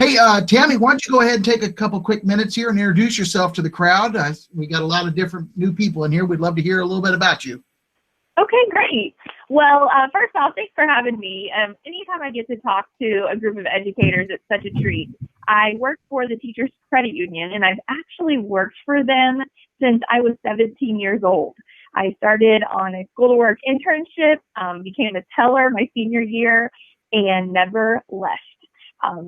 Hey, Tami, why don't you go ahead and take a couple quick minutes here and introduce yourself to the crowd? We got a lot of different new people in here. We'd love to hear a little bit about you. Okay, great. Well, first off, thanks for having me. Anytime I get to talk to a group of educators, it's such a treat. I work for the Teachers Credit Union, and I've actually worked for them since I was 17 years old. I started on a school to work internship, became a teller my senior year, and never left.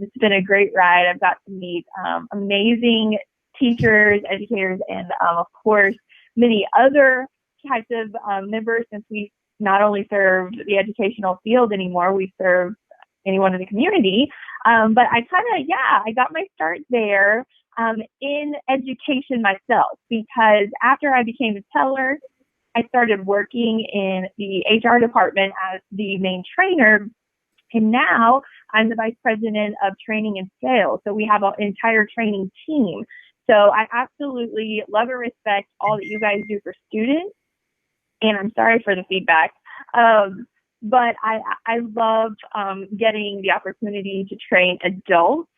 It's been a great ride. I've got to meet amazing teachers, educators, and of course, many other types of members, since we not only serve the educational field anymore, we serve anyone in the community. But I got my start there in education myself, because after I became a teller, I started working in the HR department as the main trainer. And now I'm the vice president of training and sales. So we have an entire training team. So I absolutely love and respect all that you guys do for students. And I'm sorry for the feedback. But I love getting the opportunity to train adults.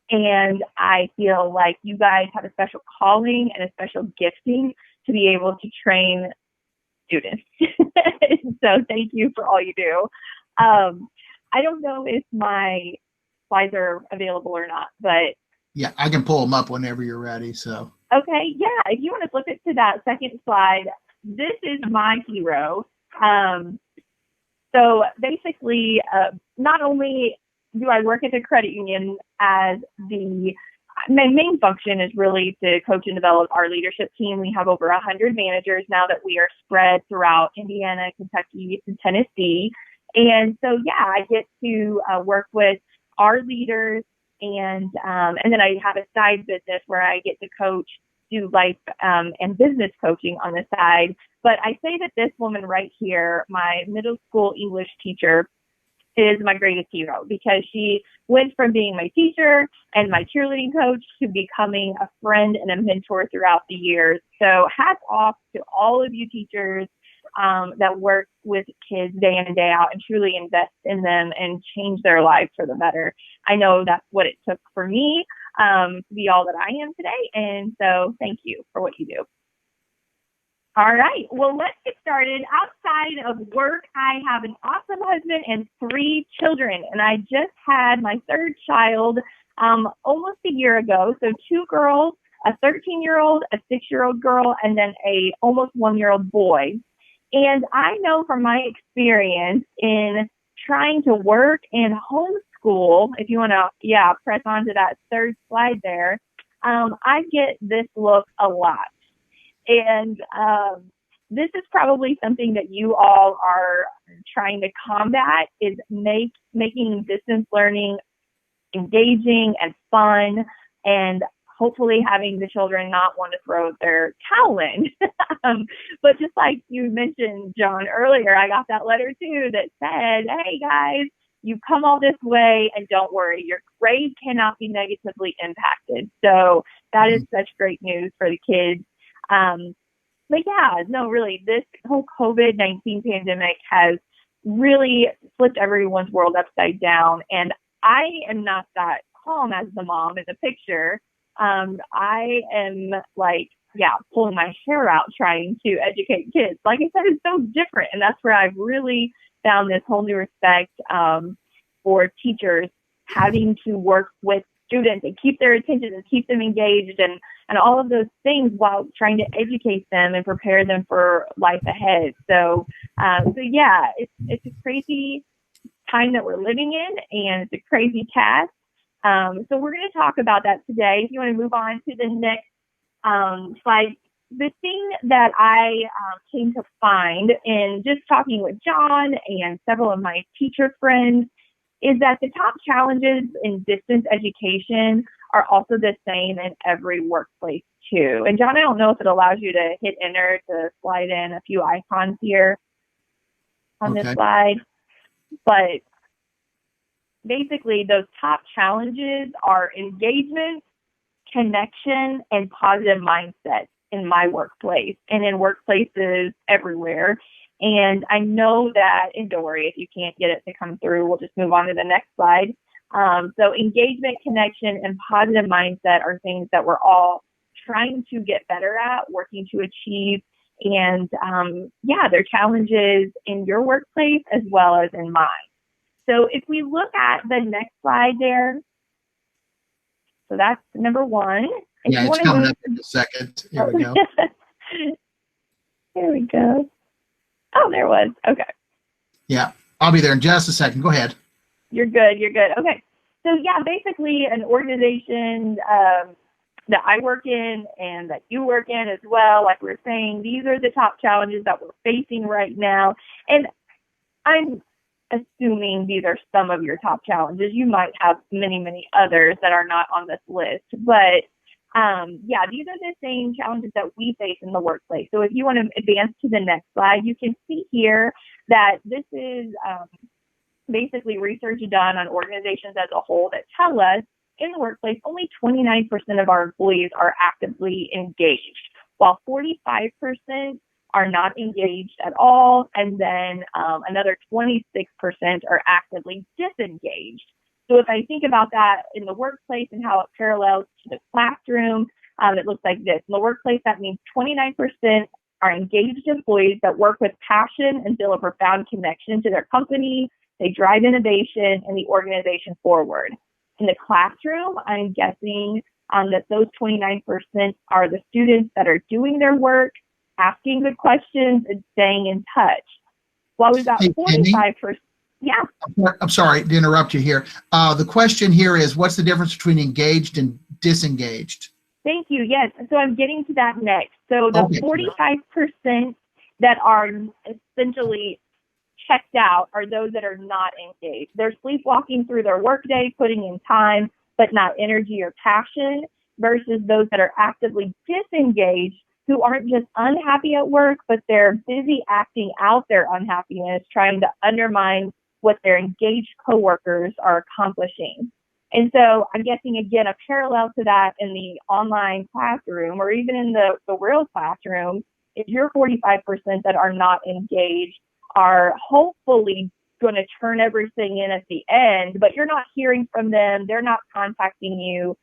And I feel like you guys have a special calling and a special gifting to be able to train students. So thank you for all you do. I don't know if my slides are available or not, but yeah, I can pull them up whenever you're ready. So okay, yeah, if you want to flip it to that second slide, this is my hero. So basically, not only do I work at the credit union as my main function is really to coach and develop our leadership team. We have over 100 managers now that we are spread throughout Indiana, Kentucky, and Tennessee. And so, yeah, I get to work with our leaders, and then I have a side business where I get to coach, do life and business coaching on the side. But I say that this woman right here, my middle school English teacher, is my greatest hero, because she went from being my teacher and my cheerleading coach to becoming a friend and a mentor throughout the years. So hats off to all of you teachers that work with kids day in and day out and truly invest in them and change their lives for the better. I know that's what it took for me to be all that I am today. And so thank you for what you do. All right. Well, let's get started. Outside of work, I have an awesome husband and 3 children, and I just had my 3rd child almost a year ago. So 2 girls, a 13-year-old, a 6-year-old girl, and then a almost 1-year-old boy. And I know from my experience in trying to work and homeschool, if you want to, press on to that 3rd slide there, I get this look a lot. And this is probably something that you all are trying to combat, is making distance learning engaging and fun, and hopefully having the children not want to throw their towel in. But just like you mentioned, John, earlier, I got that letter too that said, hey guys, you've come all this way and don't worry, your grade cannot be negatively impacted. So that is such great news for the kids. But yeah, no, really, this whole COVID-19 pandemic has really flipped everyone's world upside down. And I am not that calm as the mom in the picture. I am pulling my hair out trying to educate kids. Like I said, it's so different. And that's where I've really found this whole new respect for teachers having to work with students and keep their attention and keep them engaged and all of those things while trying to educate them and prepare them for life ahead. So yeah, it's a crazy time that we're living in, and it's a crazy task. So we're going to talk about that today. If you want to move on to the next slide, the thing that I came to find in just talking with John and several of my teacher friends is that the top challenges in distance education are also the same in every workplace too. And John, I don't know if it allows you to hit enter to slide in a few icons here on this slide, but basically those top challenges are engagement, connection, and positive mindset in my workplace and in workplaces everywhere. And I know that, and don't worry if you can't get it to come through, we'll just move on to the next slide. So engagement, connection, and positive mindset are things that we're all trying to get better at, working to achieve. And they're challenges in your workplace as well as in mine. So if we look at the next slide there, so that's number one. Yeah, it's coming up in a second. Here we go. There we go. Oh, there it was. Okay. Yeah, I'll be there in just a second. Go ahead. You're good. Okay. So yeah, basically an organization that I work in and that you work in as well, like we're saying, these are the top challenges that we're facing right now. And I'm assuming these are some of your top challenges. You might have many, many others that are not on this list. But these are the same challenges that we face in the workplace. So if you want to advance to the next slide, you can see here that this is basically research done on organizations as a whole that tell us in the workplace, only 29% of our employees are actively engaged, while 45% are not engaged at all, and then another 26% are actively disengaged. So if I think about that in the workplace and how it parallels to the classroom, it looks like this. In the workplace, that means 29% are engaged employees that work with passion and feel a profound connection to their company. They drive innovation and the organization forward. In the classroom, I'm guessing that those 29% are the students that are doing their work, asking good questions, and staying in touch. While we've got 45%. Yeah. I'm sorry to interrupt you here. The question here is, what's the difference between engaged and disengaged? Thank you. Yes. So I'm getting to that next. So the 45% that are essentially checked out are those that are not engaged. They're sleepwalking through their workday, putting in time, but not energy or passion, versus those that are actively disengaged, who aren't just unhappy at work, but they're busy acting out their unhappiness, trying to undermine what their engaged coworkers are accomplishing. And so I'm guessing, again, a parallel to that in the online classroom or even in the real classroom, if you're 45% that are not engaged, are hopefully going to turn everything in at the end, but you're not hearing from them. They're not contacting you.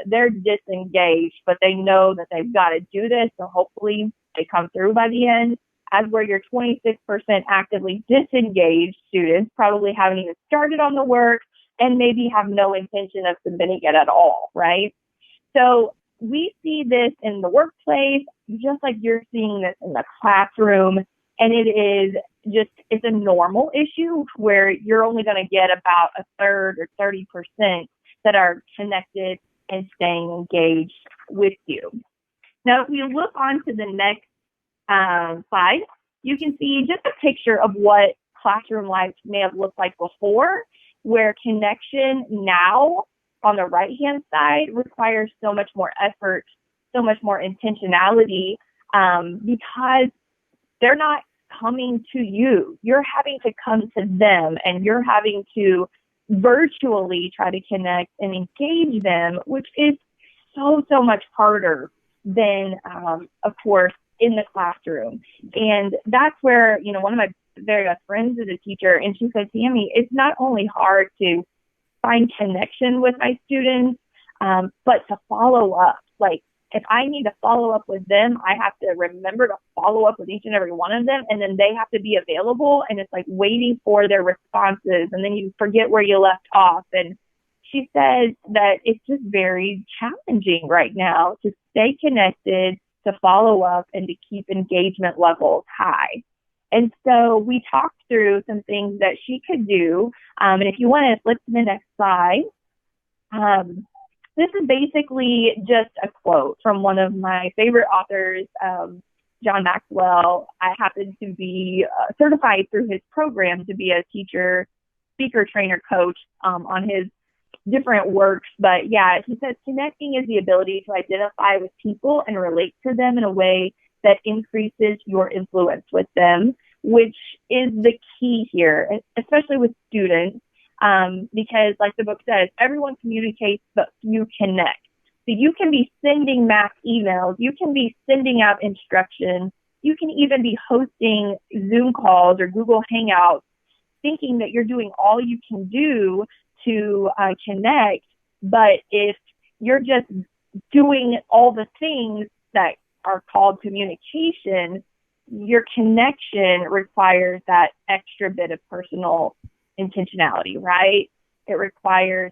They're disengaged, but they know that they've got to do this. So hopefully they come through by the end. As where your 26% actively disengaged students probably haven't even started on the work and maybe have no intention of submitting it at all, right? So we see this in the workplace, just like you're seeing this in the classroom. And it is just, it's a normal issue where you're only going to get about a third or 30% that are connected and staying engaged with you. Now, if we look on to the next slide, you can see just a picture of what classroom life may have looked like before, where connection now on the right-hand side requires so much more effort, so much more intentionality, because they're not coming to you. You're having to come to them, and you're having to virtually try to connect and engage them, which is so much harder than, of course, in the classroom. And that's where, one of my very best friends is a teacher, and she said, Tami, it's not only hard to find connection with my students, but to follow up. Like, if I need to follow up with them, I have to remember to follow up with each and every one of them, and then they have to be available, and it's like waiting for their responses, and then you forget where you left off. And she says that it's just very challenging right now to stay connected, to follow up, and to keep engagement levels high. And so we talked through some things that she could do. And if you want to flip to the next slide, this is basically just a quote from one of my favorite authors, John Maxwell. I happen to be certified through his program to be a teacher, speaker, trainer, coach on his different works. But yeah, he says, connecting is the ability to identify with people and relate to them in a way that increases your influence with them, which is the key here, especially with students. Because like the book says, everyone communicates, but few connect. So you can be sending mass emails, you can be sending out instructions, you can even be hosting Zoom calls or Google Hangouts, thinking that you're doing all you can do to connect. But if you're just doing all the things that are called communication, your connection requires that extra bit of personal intentionality, right? It requires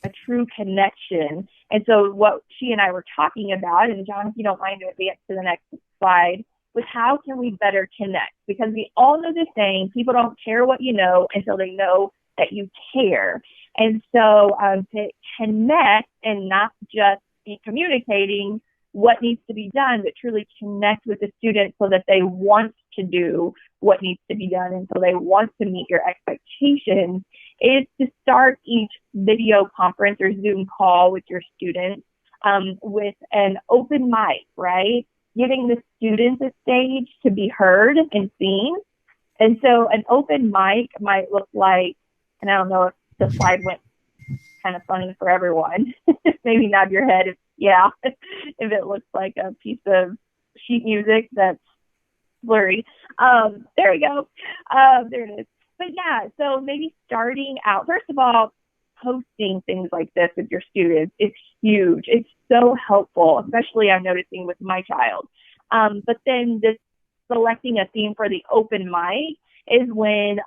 a true connection. And so what she and I were talking about, and John, if you don't mind to advance to the next slide, was how can we better connect? Because we all know the saying, people don't care what you know until they know that you care. And so to connect and not just be communicating what needs to be done, but truly connect with the students so that they want to do what needs to be done and so they want to meet your expectations, is to start each video conference or Zoom call with your students with an open mic, right? Giving the students a stage to be heard and seen. And so an open mic might look like, and I don't know if the slide went kind of funny for everyone. Maybe nod your head if it looks like a piece of sheet music that's blurry. There we go. There it is. But yeah, so maybe starting out, first of all, hosting things like this with your students is huge. It's so helpful, especially I'm noticing with my child. But then this selecting a theme for the open mic is when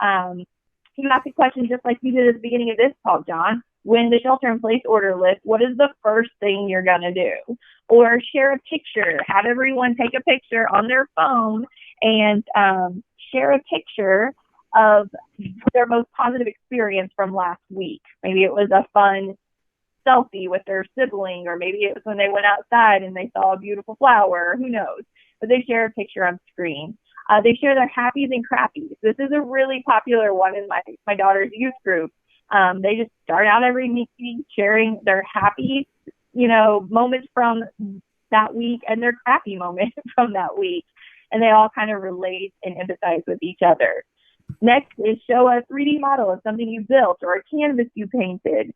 you ask a question just like you did at the beginning of this call, John. When the shelter-in-place order list, what is the first thing you're going to do? Or share a picture. Have everyone take a picture on their phone and share a picture of their most positive experience from last week. Maybe it was a fun selfie with their sibling, or maybe it was when they went outside and they saw a beautiful flower. Who knows? But they share a picture on screen. They share their happies and crappies. This is a really popular one in my daughter's youth group. They just start out every meeting sharing their happy, moments from that week and their crappy moments from that week. And they all kind of relate and empathize with each other. Next is show a 3D model of something you built or a canvas you painted.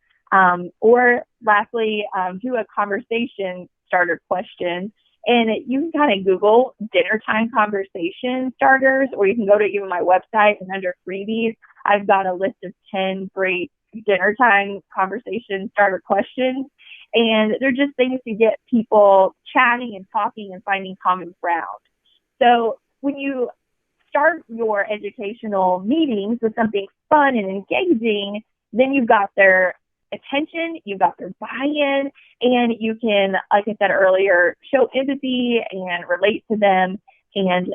Or lastly, do a conversation starter question. And you can kind of Google dinner time conversation starters, or you can go to even my website and under freebies, I've got a list of 10 great dinner time conversation starter questions. And they're just things to get people chatting and talking and finding common ground. So when you start your educational meetings with something fun and engaging, then you've got their attention, you've got their buy-in, and you can, like I said earlier, show empathy and relate to them. And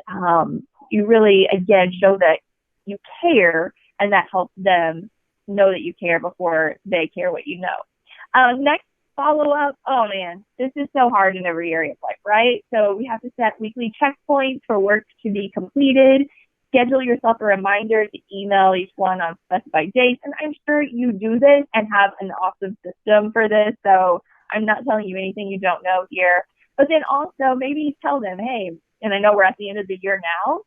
you really, again, show that you care, and that helps them know that you care before they care what you know. Next, follow-up. Oh, man, this is so hard in every area of life, right? So we have to set weekly checkpoints for work to be completed. Schedule yourself a reminder to email each one on specified dates. And I'm sure you do this and have an awesome system for this. So I'm not telling you anything you don't know here. But then also maybe tell them, hey, and I know we're at the end of the year now,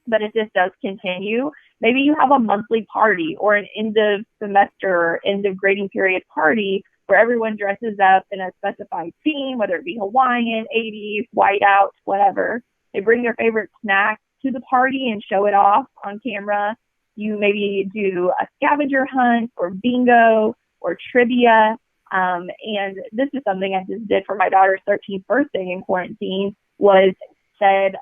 but if this does continue, maybe you have a monthly party or an end of semester or end of grading period party where everyone dresses up in a specified theme, whether it be Hawaiian, 80s, whiteout, whatever. They bring their favorite snacks to the party and show it off on camera. You maybe do a scavenger hunt or bingo or trivia. And this is something I just did for my daughter's 13th birthday in quarantine, was said,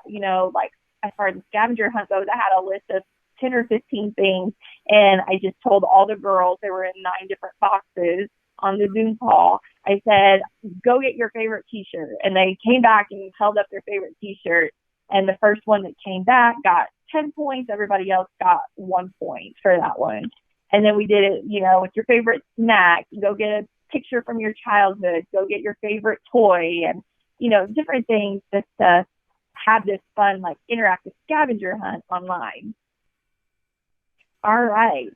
like as far as the scavenger hunt goes, I had a list of 10 or 15 things. And I just told all the girls, they were in 9 different boxes on the Zoom call. I said, go get your favorite t-shirt. And they came back and held up their favorite t-shirt. And the first one that came back got 10 points. Everybody else got 1 point for that one. And then we did it, with your favorite snack. Go get a picture from your childhood. Go get your favorite toy and, different things just to have this fun, like, interactive scavenger hunt online. All right.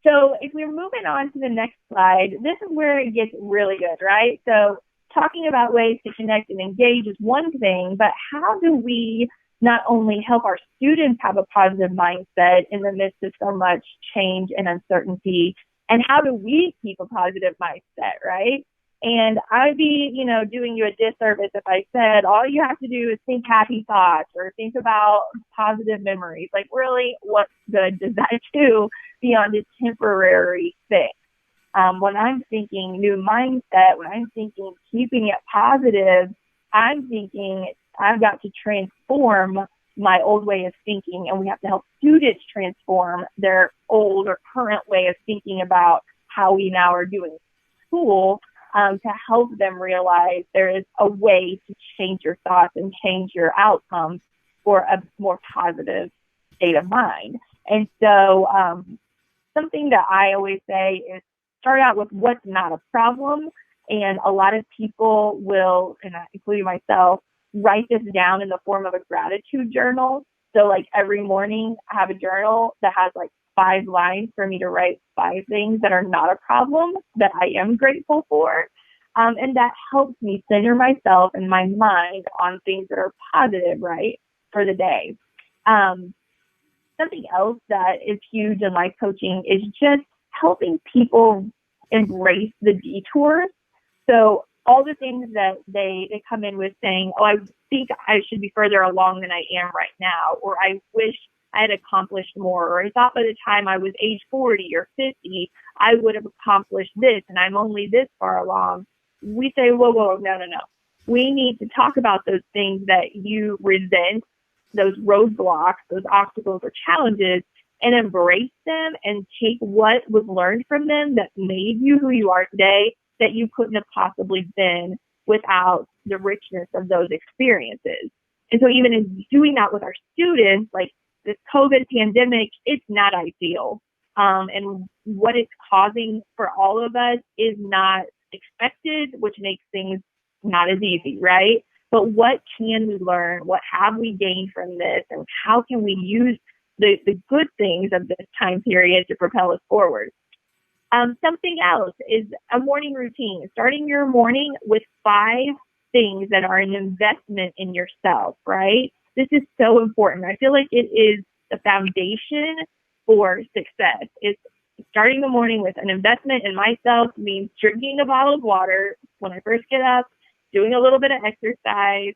So if we're moving on to the next slide, this is where it gets really good, right? So talking about ways to connect and engage is one thing, but how do we not only help our students have a positive mindset in the midst of so much change and uncertainty, and how do we keep a positive mindset, right? And I'd be, doing you a disservice if I said all you have to do is think happy thoughts or think about positive memories. Like, really, what good does that do beyond a temporary fix? When I'm thinking new mindset, when I'm thinking keeping it positive, I'm thinking I've got to transform my old way of thinking, and we have to help students transform their old or current way of thinking about how we now are doing school, to help them realize there is a way to change your thoughts and change your outcomes for a more positive state of mind. And so something that I always say is start out with what's not a problem. And a lot of people will, and including myself, write this down in the form of a gratitude journal. So like every morning I have a journal that has like 5 lines for me to write 5 things that are not a problem that I am grateful for. And that helps me center myself and my mind on things that are positive, right, for the day. Something else that is huge in life coaching is just helping people embrace the detours. So all the things that they come in with saying, oh, I think I should be further along than I am right now, or I wish I had accomplished more, or I thought by the time I was age 40 or 50, I would have accomplished this, and I'm only this far along. We say, whoa, no. We need to talk about those things that you resent, those roadblocks, those obstacles or challenges, and embrace them and take what was learned from them that made you who you are today, that you couldn't have possibly been without the richness of those experiences. And so even in doing that with our students, like this COVID pandemic, it's not ideal. And what it's causing for all of us is not expected, which makes things not as easy, right? But what can we learn? What have we gained from this? And how can we use the good things of this time period to propel us forward? Something else is a morning routine, starting your morning with 5 things that are an investment in yourself, right? This is so important. I feel like it is the foundation for success. It's starting the morning with an investment in myself means drinking a bottle of water when I first get up, doing a little bit of exercise,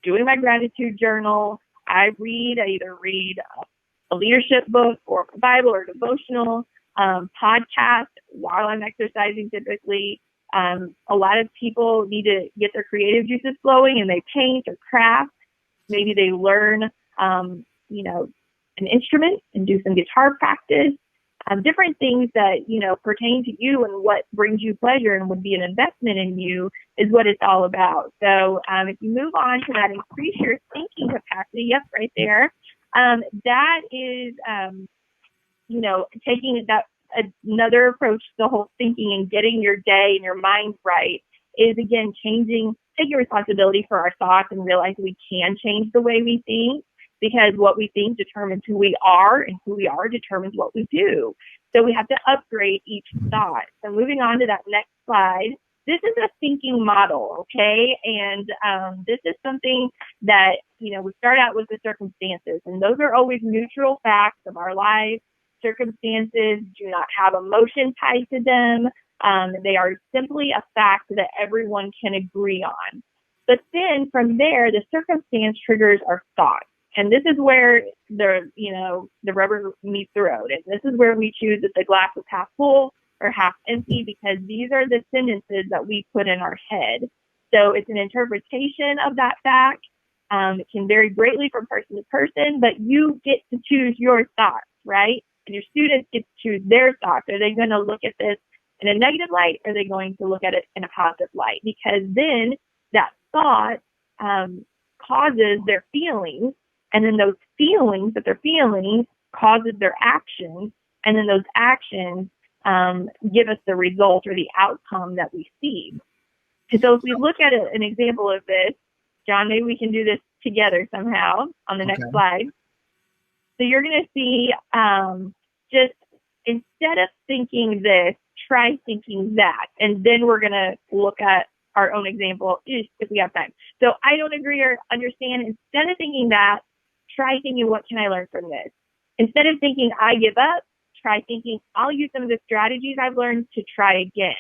doing my gratitude journal. I either read a leadership book or a Bible or devotional, podcast while I'm exercising typically. A lot of people need to get their creative juices flowing, and they paint or craft. Maybe they learn, an instrument and do some guitar practice. Different things that, pertain to you and what brings you pleasure and would be an investment in you is what it's all about. So if you move on to that, increase your thinking capacity. Yep, right there. That is, taking that another approach to the whole thinking and getting your day and your mind right is, again, taking responsibility for our thoughts and realize we can change the way we think, because what we think determines who we are, and who we are determines what we do. So we have to upgrade each thought. So moving on to that next slide, this is a thinking model, okay? And this is something that, we start out with the circumstances, and those are always neutral facts of our lives. Circumstances do not have emotion tied to them. They are simply a fact that everyone can agree on. But then from there, the circumstance triggers our thoughts. And this is where the rubber meets the road. And this is where we choose if the glass is half full or half empty, because these are the sentences that we put in our head. So it's an interpretation of that fact. It can vary greatly from person to person, but you get to choose your thoughts, right? And your students get to choose their thoughts. Are they going to look at this in a negative light? Or are they going to look at it in a positive light? Because then that thought causes their feelings. And then those feelings that they're feeling causes their actions. And then those actions give us the result or the outcome that we see. And so if we look at an example of this, John, maybe we can do this together somehow on the next slide. So you're going to see just instead of thinking this, try thinking that. And then we're going to look at our own example if we have time. So I don't agree or understand. Instead of thinking that, try thinking, what can I learn from this? Instead of thinking I give up, try thinking I'll use some of the strategies I've learned to try again.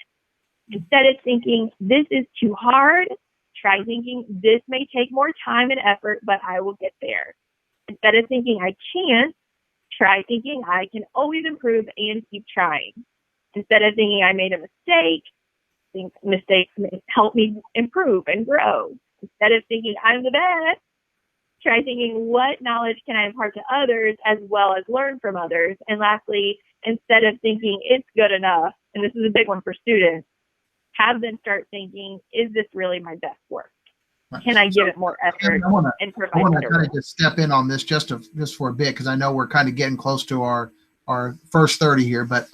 Instead of thinking this is too hard, try thinking this may take more time and effort, but I will get there. Instead of thinking I can't, try thinking I can always improve and keep trying. Instead of thinking I made a mistake, think mistakes may help me improve and grow. Instead of thinking I'm the best, try thinking what knowledge can I impart to others as well as learn from others. And lastly, instead of thinking it's good enough, and this is a big one for students, have them start thinking, is this really my best work? Can I give it more effort and provide I want to better kind work? of just step in on this just for a bit, because I know we're kind of getting close to our first 30 here. But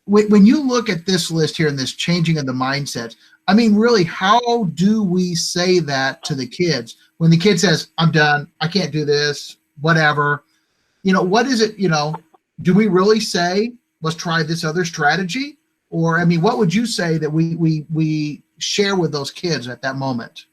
when you look at this list here and this changing of the mindset, I mean, really, how do we say that to the kids when the kid says, I'm done, I can't do this, whatever? What is it, do we really say, let's try this other strategy? Or, I mean, what would you say that we share with those kids at that moment?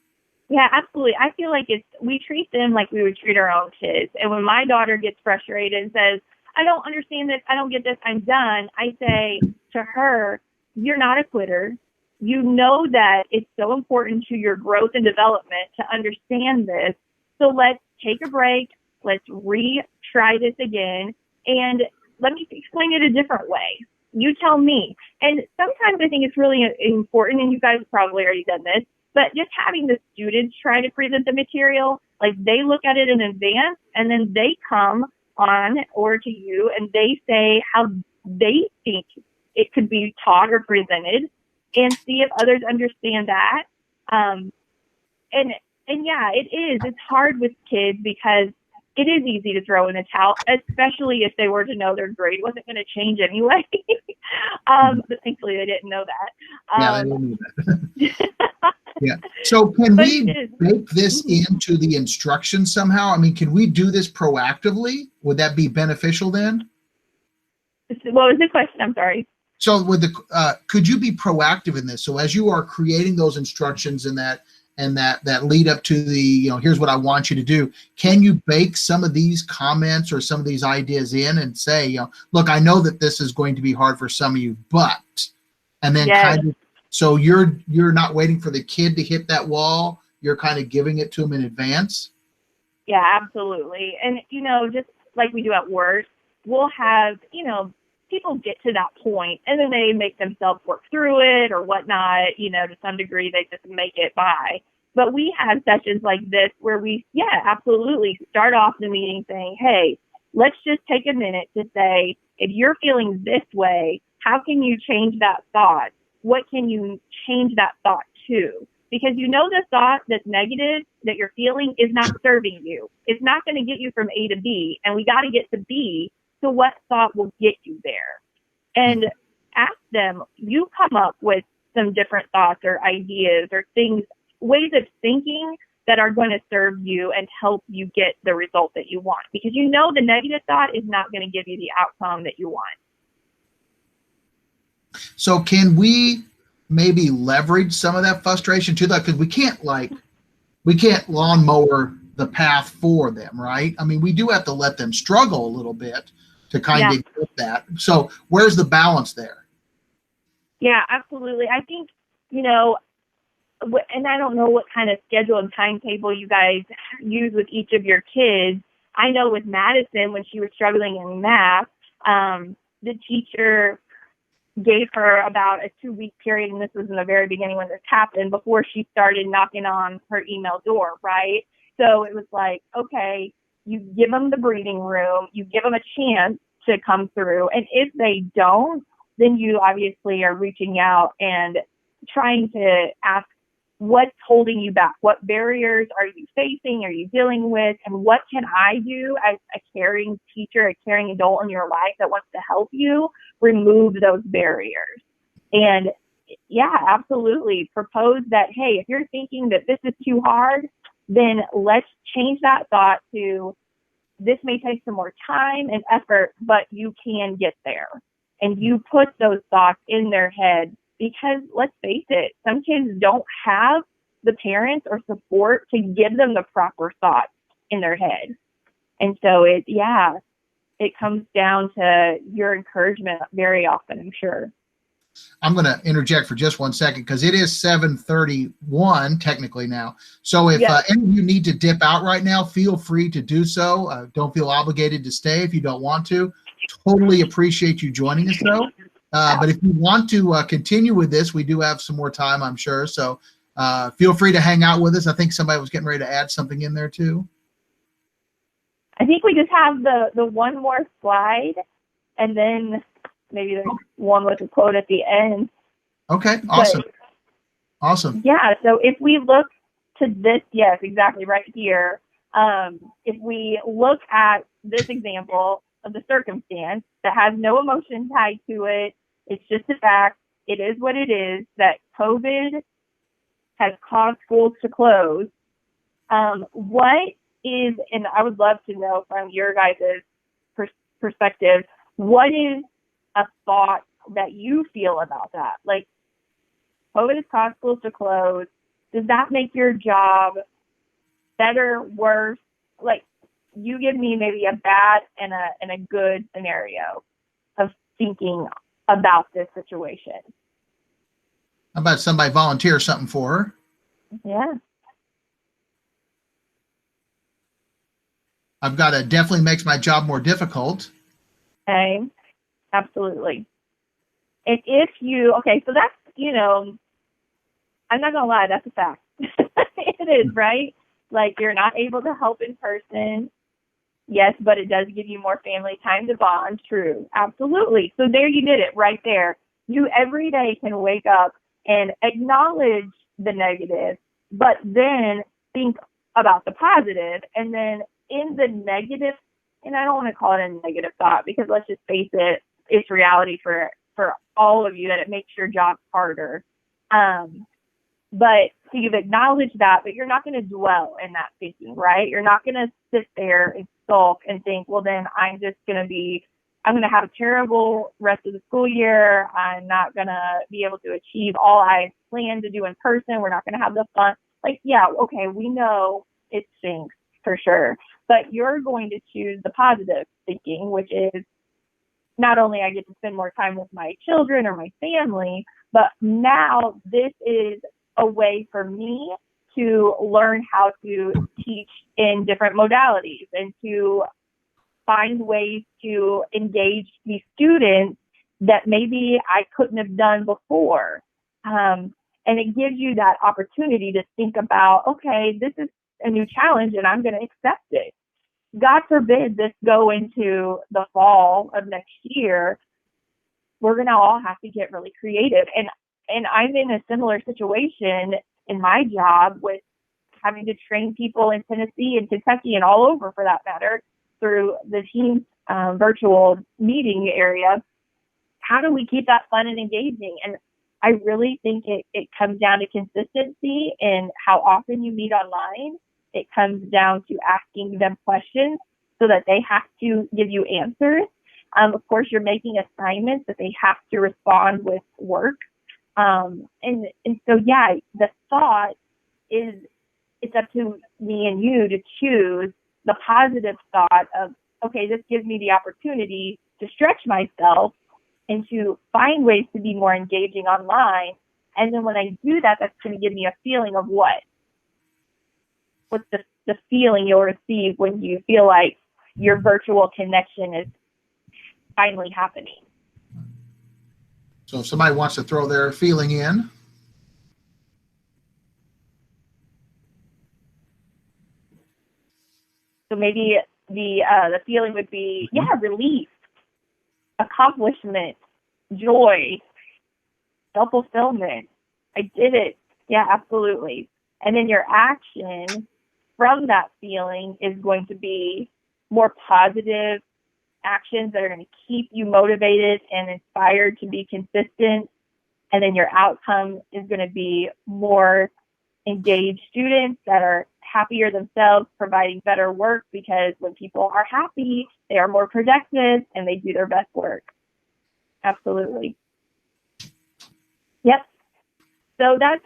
Yeah, absolutely. I feel like we treat them like we would treat our own kids. And when my daughter gets frustrated and says, I don't understand this, I don't get this, I'm done, I say to her, you're not a quitter. You know that it's so important to your growth and development to understand this. So let's take a break. Let's retry this again. And let me explain it a different way. You tell me. And sometimes I think it's really important, and you guys have probably already done this, but just having the students try to present the material, like they look at it in advance and then they come on or to you and they say how they think it could be taught or presented, and see if others understand that. And yeah, it is. It's hard with kids because it is easy to throw in the towel, especially if they were to know their grade wasn't going to change anyway. But thankfully they didn't know that. Yeah, they didn't know that. Yeah. So can we bake this into the instruction somehow? I mean, can we do this proactively? Would that be beneficial then? What was the question? I'm sorry. So could you be proactive in this? So as you are creating those instructions and that lead up to the, here's what I want you to do, can you bake some of these comments or some of these ideas in and say, look, I know that this is going to be hard for some of you, but, and then kind of, so you're not waiting for the kid to hit that wall, you're kind of giving it to them in advance? Yeah, absolutely. And, just like we do at work, we'll have, people get to that point and then they make themselves work through it or whatnot, to some degree they just make it by. But we have sessions like this where we, absolutely start off the meeting saying, hey, let's just take a minute to say, if you're feeling this way, how can you change that thought? What can you change that thought to? Because the thought that's negative that you're feeling is not serving you. It's not going to get you from A to B, and we got to get to B. So what thought will get you there? And ask them, you come up with some different thoughts or ideas or things, ways of thinking that are going to serve you and help you get the result that you want. Because the negative thought is not going to give you the outcome that you want. So can we maybe leverage some of that frustration to that? Because we can't lawnmower the path for them, right? I mean, we do have to let them struggle a little bit to kind of get that. So where's the balance there? Yeah, absolutely. I think, and I don't know what kind of schedule and timetable you guys use with each of your kids. I know with Madison, when she was struggling in math, the teacher gave her about a 2-week period, and this was in the very beginning when this happened, before she started knocking on her email door, right? So it was like, okay, you give them the breathing room, you give them a chance to come through, and if they don't, then you obviously are reaching out and trying to ask what's holding you back, what barriers are you facing, are you dealing with, and what can I do as a caring teacher, a caring adult in your life that wants to help you remove those barriers. And yeah, absolutely propose that, hey, if you're thinking that this is too hard, then let's change that thought to, this may take some more time and effort, but you can get there. And you put those thoughts in their head, because let's face it, some kids don't have the parents or support to give them the proper thoughts in their head. And so it comes down to your encouragement very often, I'm sure. I'm going to interject for just 1 second, because it is 7:31 technically now. So if any of you need to dip out right now, feel free to do so. Don't feel obligated to stay if you don't want to. Totally appreciate you joining us, though. But if you want to continue with this, we do have some more time, I'm sure. So feel free to hang out with us. I think somebody was getting ready to add something in there too. I think we just have the one more slide, and then maybe there's one with a quote at the end. Okay, awesome. Awesome. Yeah, so if we look to this, yes, exactly, right here. If we look at this example of the circumstance that has no emotion tied to it, it's just a fact, it is what it is, that COVID has caused schools to close. What is, and I would love to know from your guys' perspective, what is a thought that you feel about that? Like, COVID has caused schools to close. Does that make your job better, worse? Like, you give me maybe a bad and a good scenario of thinking about this situation. How about somebody volunteer something for her? Yeah. I've got it definitely makes my job more difficult. Okay. Absolutely. And if you, okay, so that's, I'm not going to lie, that's a fact. It is, right? Like, you're not able to help in person. Yes, but it does give you more family time to bond. True. Absolutely. So there you did it right there. You every day can wake up and acknowledge the negative, but then think about the positive. And then in the negative, and I don't want to call it a negative thought, because let's just face it, it's reality for all of you that it makes your job harder. But so you've acknowledged that, but you're not going to dwell in that thinking, right? You're not going to sit there and sulk and think, well, then I'm going to have a terrible rest of the school year. I'm not going to be able to achieve all I planned to do in person. We're not going to have the fun. Like, yeah, okay, we know it stinks for sure, but you're going to choose the positive thinking, which is not only I get to spend more time with my children or my family, but now this is a way for me to learn how to teach in different modalities and to find ways to engage these students that maybe I couldn't have done before. And it gives you that opportunity to think about, okay, this is a new challenge and I'm going to accept it. God forbid this go into the fall of next year. We're going to all have to get really creative. And I'm in a similar situation in my job with having to train people in Tennessee and Kentucky and all over, for that matter, through the Teams virtual meeting area. How do we keep that fun and engaging? And I really think it comes down to consistency in how often you meet online. It comes down to asking them questions so that they have to give you answers. Of course, you're making assignments that they have to respond with work. And so, yeah, the thought is, it's up to me and you to choose the positive thought of, okay, this gives me the opportunity to stretch myself and to find ways to be more engaging online. And then when I do that, that's going to give me a feeling of what? What's the feeling you'll receive when you feel like your virtual connection is finally happening? So if somebody wants to throw their feeling in. So maybe the feeling would be, relief, accomplishment, joy, self-fulfillment. I did it. Yeah, absolutely. And then your action from that feeling is going to be more positive actions that are going to keep you motivated and inspired to be consistent. And then your outcome is going to be more engaged students that are happier themselves, providing better work, because when people are happy, they are more productive and they do their best work. Absolutely. Yep. So that's,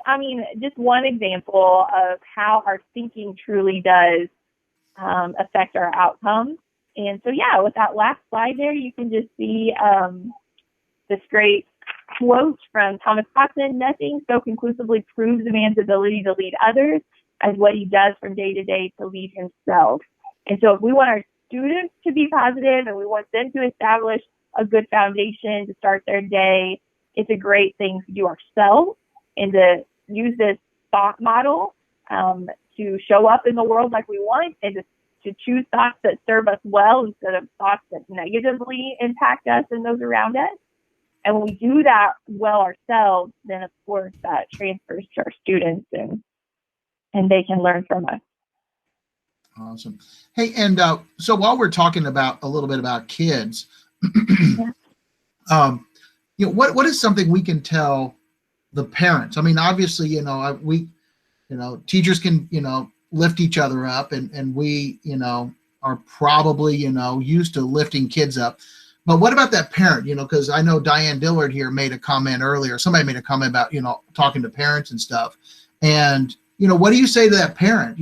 just one example of how our thinking truly does affect our outcomes. And so, yeah, with that last slide there, you can just see this great quote from Thomas Background: "Nothing so conclusively proves a man's ability to lead others as what he does from day to day to lead himself." And so if we want our students to be positive and we want them to establish a good foundation to start their day. It's a great thing to do ourselves and to use this thought model to show up in the world like we want, and to choose thoughts that serve us well instead of thoughts that negatively impact us and those around us. And when we do that well ourselves, then of course that transfers to our students, and they can learn from us. Awesome. Hey, and so while we're talking about a little bit about kids, Yeah. What is something we can tell the parents? I mean, obviously, teachers can, lift each other up, and we, are probably, used to lifting kids up. But what about that parent? Because I know Diane Dillard here made a comment earlier. Somebody made a comment about, talking to parents and stuff. And, what do you say to that parent?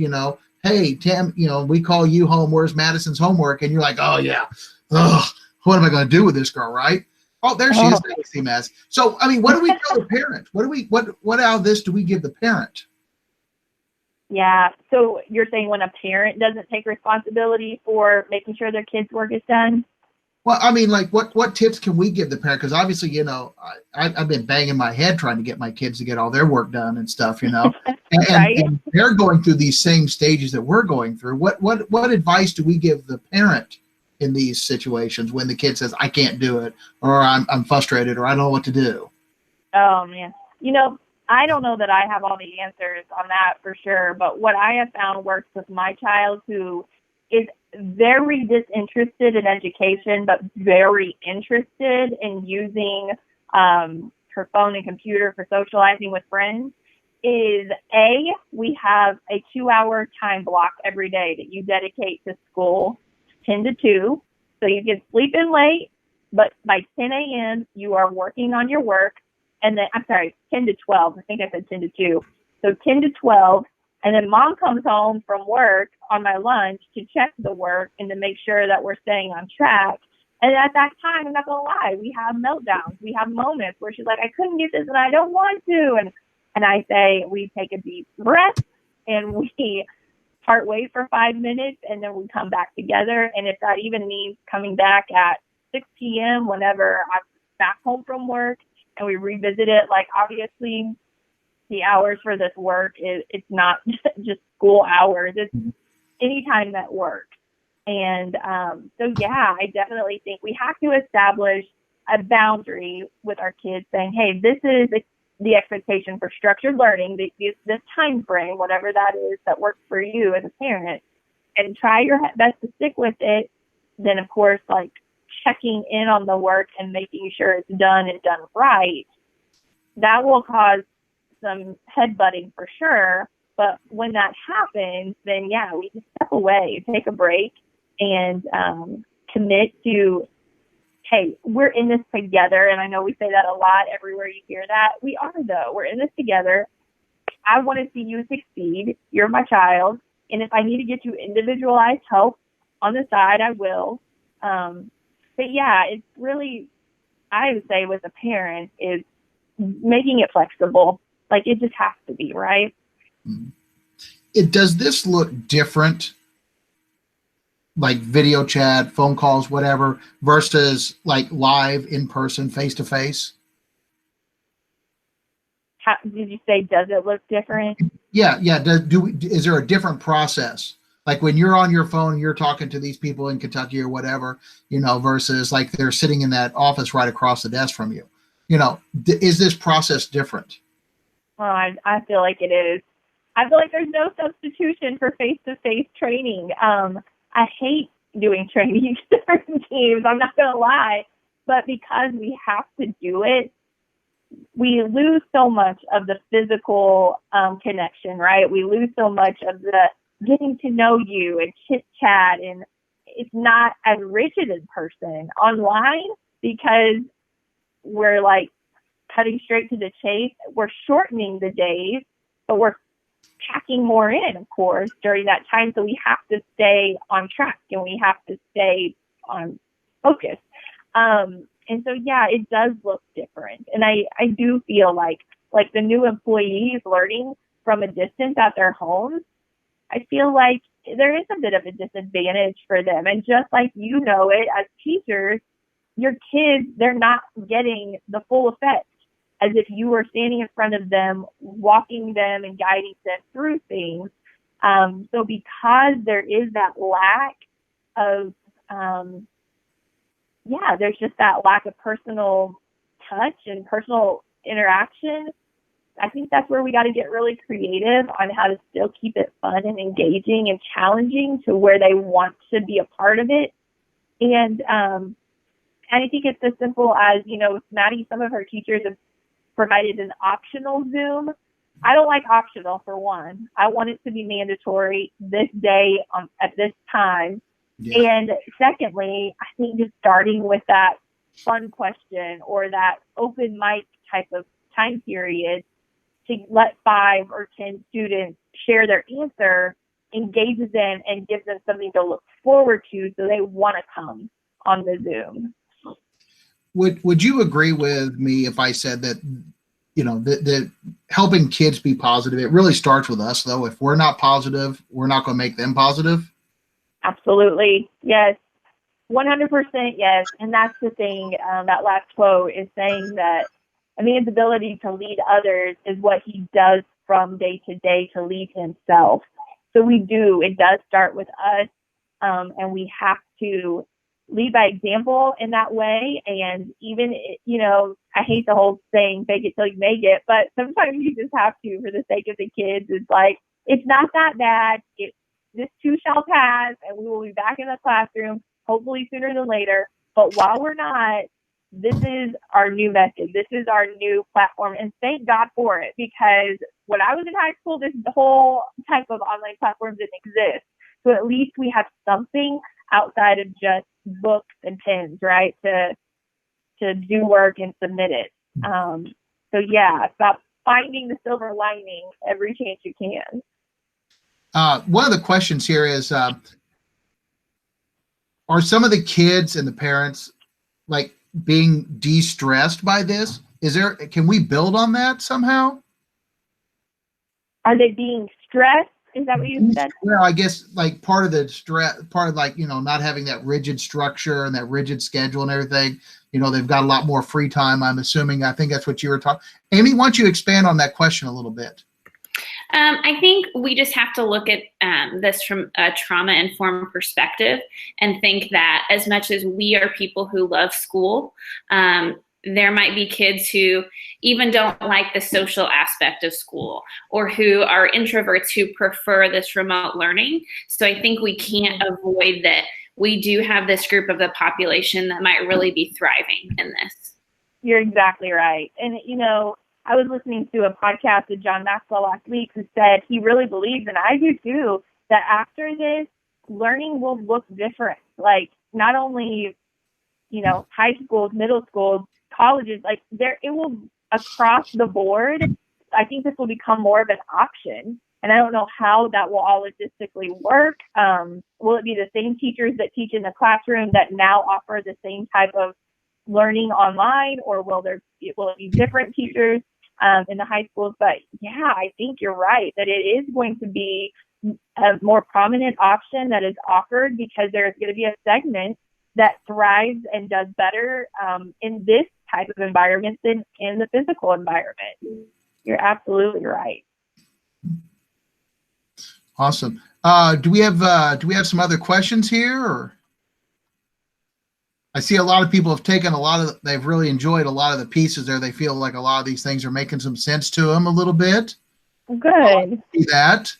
Hey, Tim, we call you home. Where's Madison's homework? And you're like, oh, yeah. Ugh, what am I going to do with this girl, right? Oh, there she is, Nancy Maz. So, I mean, what do we tell the parent? What out of this do we give the parent? Yeah. So you're saying when a parent doesn't take responsibility for making sure their kids' work is done? Well, I mean, like, what tips can we give the parent? Because obviously, I've been banging my head trying to get my kids to get all their work done and stuff, and, Right? and they're going through these same stages that we're going through. What advice do we give the parent in these situations when the kid says, I can't do it, or I'm frustrated, or I don't know what to do? Oh, man. I don't know that I have all the answers on that for sure, but what I have found works with my child, who is very disinterested in education, but very interested in using her phone and computer for socializing with friends, is we have a 2-hour time block every day that you dedicate to school, 10 to 2. So you can sleep in late, but by 10 a.m. you are working on your work. And then, 10 to 12. I think I said 10 to 2. So 10 to 12. And then mom comes home from work on my lunch to check the work and to make sure that we're staying on track. And at that time, I'm not going to lie, we have meltdowns. We have moments where she's like, I couldn't get this and I don't want to. And I say, we take a deep breath and we part ways for 5 minutes, and then we come back together. And if that even means coming back at 6 p.m. whenever I'm back home from work, and we revisit it, like, obviously the hours for this work it's not just school hours. It's any time that works. And so, yeah, I definitely think we have to establish a boundary with our kids saying, hey, this is the expectation for structured learning, this time frame, whatever that is that works for you as a parent, and try your best to stick with it. Then, of course, like, checking in on the work and making sure it's done and done right, that will cause some headbutting for sure. But when that happens, then yeah, we just step away, take a break, and commit to, hey, we're in this together. And I know we say that a lot everywhere you hear that. We are, though. We're in this together. I want to see you succeed. You're my child. And if I need to get you individualized help on the side, I will. But yeah, it's really, I would say with a parent, is making it flexible. Like, it just has to be, right? Does this look different, like video chat, phone calls, whatever, versus like live, in person, face to face? Did you say, does it look different? Yeah. Is there a different process? Like when you're on your phone, you're talking to these people in Kentucky or whatever, versus like they're sitting in that office right across the desk from you. Is this process different? Well, I feel like it is. I feel like there's no substitution for face-to-face training. I hate doing training during Teams, I'm not going to lie. But because we have to do it, we lose so much of the physical connection, right? We lose so much of the getting to know you and chit chat, and it's not as rich as in person online because we're like cutting straight to the chase. We're shortening the days, but we're packing more in, of course, during that time. So we have to stay on track and we have to stay on focus. And so, yeah, it does look different. And I do feel like the new employees learning from a distance at their homes, I feel like there is a bit of a disadvantage for them. And just like it as teachers, your kids, they're not getting the full effect as if you were standing in front of them, walking them and guiding them through things. So because there is that lack of, there's just that lack of personal touch and personal interaction, I think that's where we got to get really creative on how to still keep it fun and engaging and challenging to where they want to be a part of it. And I think it's as simple as, with Maddie, some of her teachers have provided an optional Zoom. I don't like optional, for one. I want it to be mandatory this day at this time. Yeah. And secondly, I think just starting with that fun question or that open mic type of time period to let 5 or 10 students share their answer engages them and gives them something to look forward to so they want to come on the Zoom. Would you agree with me if I said that, that helping kids be positive, it really starts with us, though? If we're not positive, we're not going to make them positive? Absolutely. Yes. 100% yes. And that's the thing. That last quote is saying that a man's ability to lead others is what he does from day to day to lead himself. So it does start with us. And we have to lead by example in that way. And even, I hate the whole saying, fake it till you make it, but sometimes you just have to, for the sake of the kids. It's like, it's not that bad. This too shall pass, and we will be back in the classroom, hopefully sooner than later. But while we're not, this is our new method. This is our new platform. And thank God for it, because when I was in high school, this whole type of online platform didn't exist. So at least we have something outside of just books and pens, right, to do work and submit it. It's about finding the silver lining every chance you can. One of the questions here is, are some of the kids and the parents like being de-stressed by this? Can we build on that somehow? Are they being stressed? Is that what you said? Well, I guess like part of the stress, not having that rigid structure and that rigid schedule and everything, they've got a lot more free time, I'm assuming. I think that's what you were talking. Amy, why don't you expand on that question a little bit? I think we just have to look at this from a trauma-informed perspective and think that as much as we are people who love school, there might be kids who even don't like the social aspect of school, or who are introverts who prefer this remote learning. So I think we can't avoid that. We do have this group of the population that might really be thriving in this. You're exactly right. And, I was listening to a podcast with John Maxwell last week who said he really believes, and I do too, that after this, learning will look different. Like, not only, high schools, middle schools, colleges, it will, across the board, I think this will become more of an option. And I don't know how that will all logistically work. Will it be the same teachers that teach in the classroom that now offer the same type of learning online, or will it be different teachers in the high schools? But yeah, I think you're right that it is going to be a more prominent option that is offered, because there's going to be a segment that thrives and does better in this type of environment than in the physical environment. You're absolutely right. Awesome. Do we have some other questions here? Or? I see a lot of people have taken they've really enjoyed a lot of the pieces there. They feel like a lot of these things are making some sense to them a little bit. Good. See that.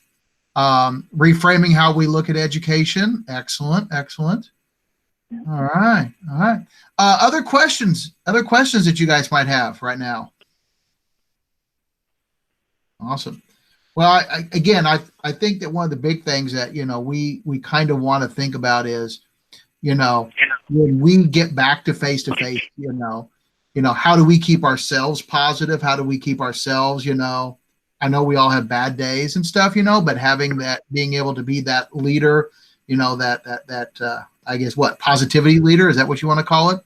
Reframing how we look at education. Excellent. All right. Other questions that you guys might have right now. Awesome. Well, I think that one of the big things that, we kind of want to think about is, when we get back to face-to-face, how do we keep ourselves positive? How do we keep ourselves, I know we all have bad days and stuff, but being able to be that leader, that I guess positivity leader, is that what you want to call it?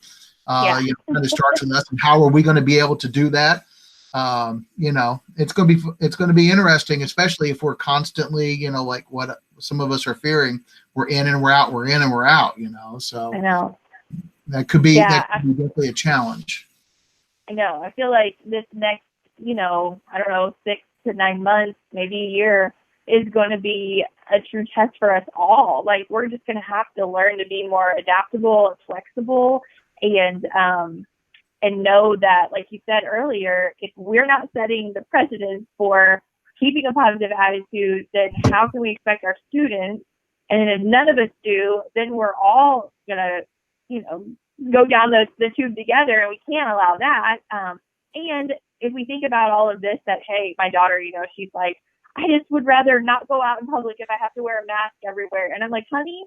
Yeah. Kind of starts with us, and how are we going to be able to do that? It's going to be interesting, especially if we're constantly, like what some of us are fearing, we're in and we're out, so I know That could be, Yeah, that could be definitely a challenge. I know. I feel like this next, I don't know, 6 to 9 months, maybe a year, is going to be a true test for us all. Like, we're just going to have to learn to be more adaptable and flexible, and know that, like you said earlier, if we're not setting the precedent for keeping a positive attitude, then how can we expect our students? And if none of us do, then we're all going to, go down the tube together, and we can't allow that. And if we think about all of this, that, hey, my daughter, she's like, I just would rather not go out in public if I have to wear a mask everywhere. And I'm like, honey,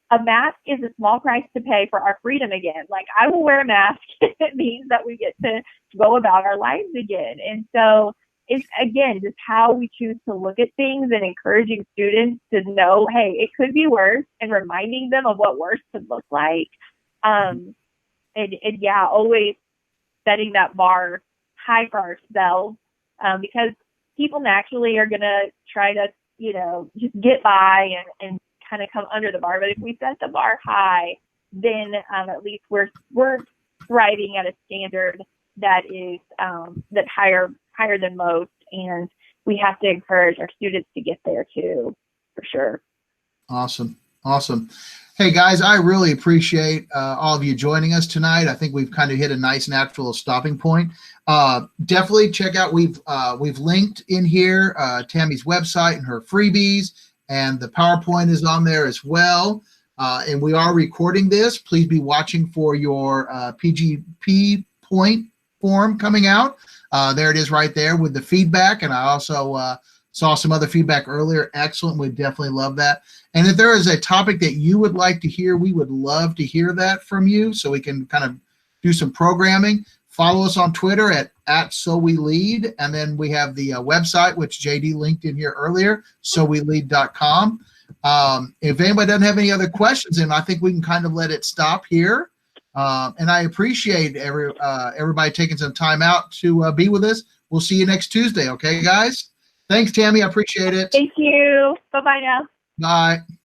a mask is a small price to pay for our freedom again. Like, I will wear a mask if it means that we get to go about our lives again. And so it's, again, just how we choose to look at things, and encouraging students to know, hey, it could be worse, and reminding them of what worse could look like. And yeah, always setting that bar high for ourselves, because people naturally are going to try to, just get by and kind of come under the bar. But if we set the bar high, then at least we're thriving at a standard that is that higher than most, and we have to encourage our students to get there too, for sure. Awesome. Hey guys, I really appreciate all of you joining us tonight. I think we've kind of hit a nice natural stopping point. Definitely check out, we've linked in here Tami's website and her freebies, and the PowerPoint is on there as well. And we are recording this. Please be watching for your PGP point form coming out. There it is right there with the feedback. And I also saw some other feedback earlier. Excellent. We'd definitely love that. And if there is a topic that you would like to hear, we would love to hear that from you, so we can kind of do some programming. Follow us on Twitter at SoWeLead. And then we have the website, which JD linked in here earlier, SoWeLead.com. If anybody doesn't have any other questions, then I think we can kind of let it stop here. And I appreciate everybody taking some time out to be with us. We'll see you next Tuesday. Okay, guys? Thanks, Tami. I appreciate it. Thank you. Bye-bye now. Bye.